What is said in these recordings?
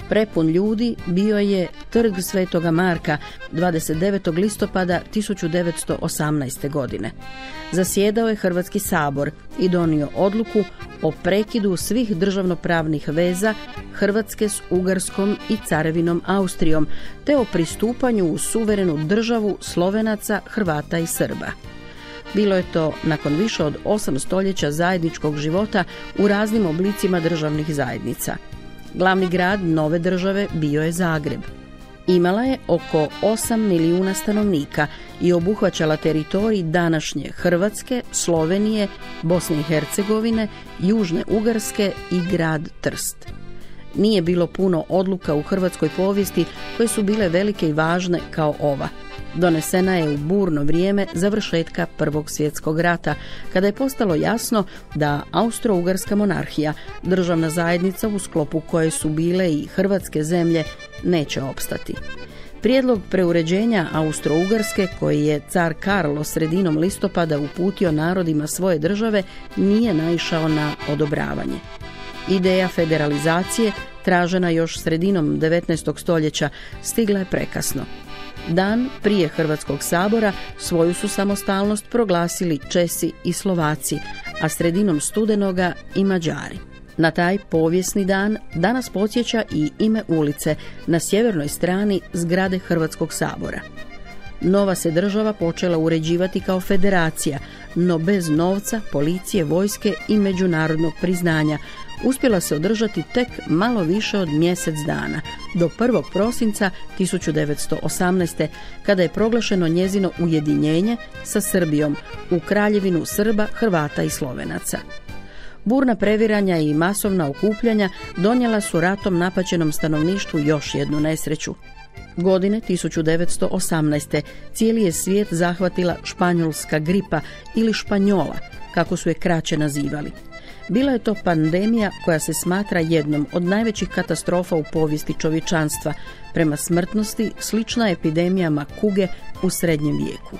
Prepun ljudi bio je Trg Svetoga Marka 29. listopada 1918. godine. Zasjedao je Hrvatski sabor i donio odluku o prekidu svih državnopravnih veza Hrvatske s Ugarskom i Carevinom Austrijom, te o pristupanju u suverenu državu Slovenaca, Hrvata i Srba. Bilo je to nakon više od 8 stoljeća zajedničkog života u raznim oblicima državnih zajednica. Glavni grad nove države bio je Zagreb. Imala je oko 8 milijuna stanovnika i obuhvaćala teritorij današnje Hrvatske, Slovenije, Bosne i Hercegovine, Južne Ugarske i grad Trst. Nije bilo puno odluka u hrvatskoj povijesti koje su bile velike i važne kao ova. Donesena je u burno vrijeme završetka Prvog svjetskog rata, kada je postalo jasno da Austro-Ugarska monarhija, državna zajednica u sklopu koje su bile i hrvatske zemlje, neće opstati. Prijedlog preuređenja Austro-Ugarske, koji je car Karlo sredinom listopada uputio narodima svoje države, nije naišao na odobravanje. Ideja federalizacije, tražena još sredinom 19. stoljeća, stigla je prekasno. Dan prije Hrvatskog sabora svoju su samostalnost proglasili Česi i Slovaci, a sredinom studenoga i Mađari. Na taj povijesni dan danas podsjeća i ime ulice na sjevernoj strani zgrade Hrvatskog sabora. Nova se država počela uređivati kao federacija, no bez novca, policije, vojske i međunarodnog priznanja. Uspjela se održati tek malo više od mjesec dana, do 1. prosinca 1918. kada je proglašeno njezino ujedinjenje sa Srbijom u Kraljevinu Srba, Hrvata i Slovenaca. Burna previranja i masovna okupljanja donijela su ratom napaćenom stanovništvu još jednu nesreću. Godine 1918. cijeli je svijet zahvatila španjolska gripa ili španjola, kako su je kraće nazivali. Bila je to pandemija koja se smatra jednom od najvećih katastrofa u povijesti čovječanstva, prema smrtnosti slična epidemijama kuge u srednjem vijeku.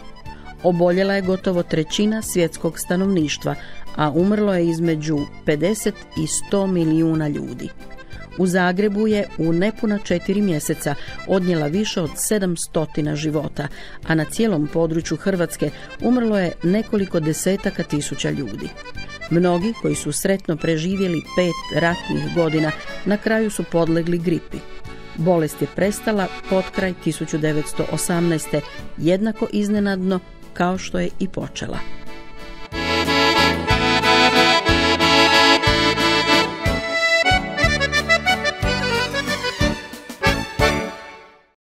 Oboljela je gotovo 1/3 svjetskog stanovništva, a umrlo je između 50 i 100 milijuna ljudi. U Zagrebu je u nepuna 4 mjeseca odnijela više od 700 života, a na cijelom području Hrvatske umrlo je nekoliko desetaka tisuća ljudi. Mnogi koji su sretno preživjeli 5 ratnih godina na kraju su podlegli gripi. Bolest je prestala potkraj 1918. jednako iznenadno kao što je i počela.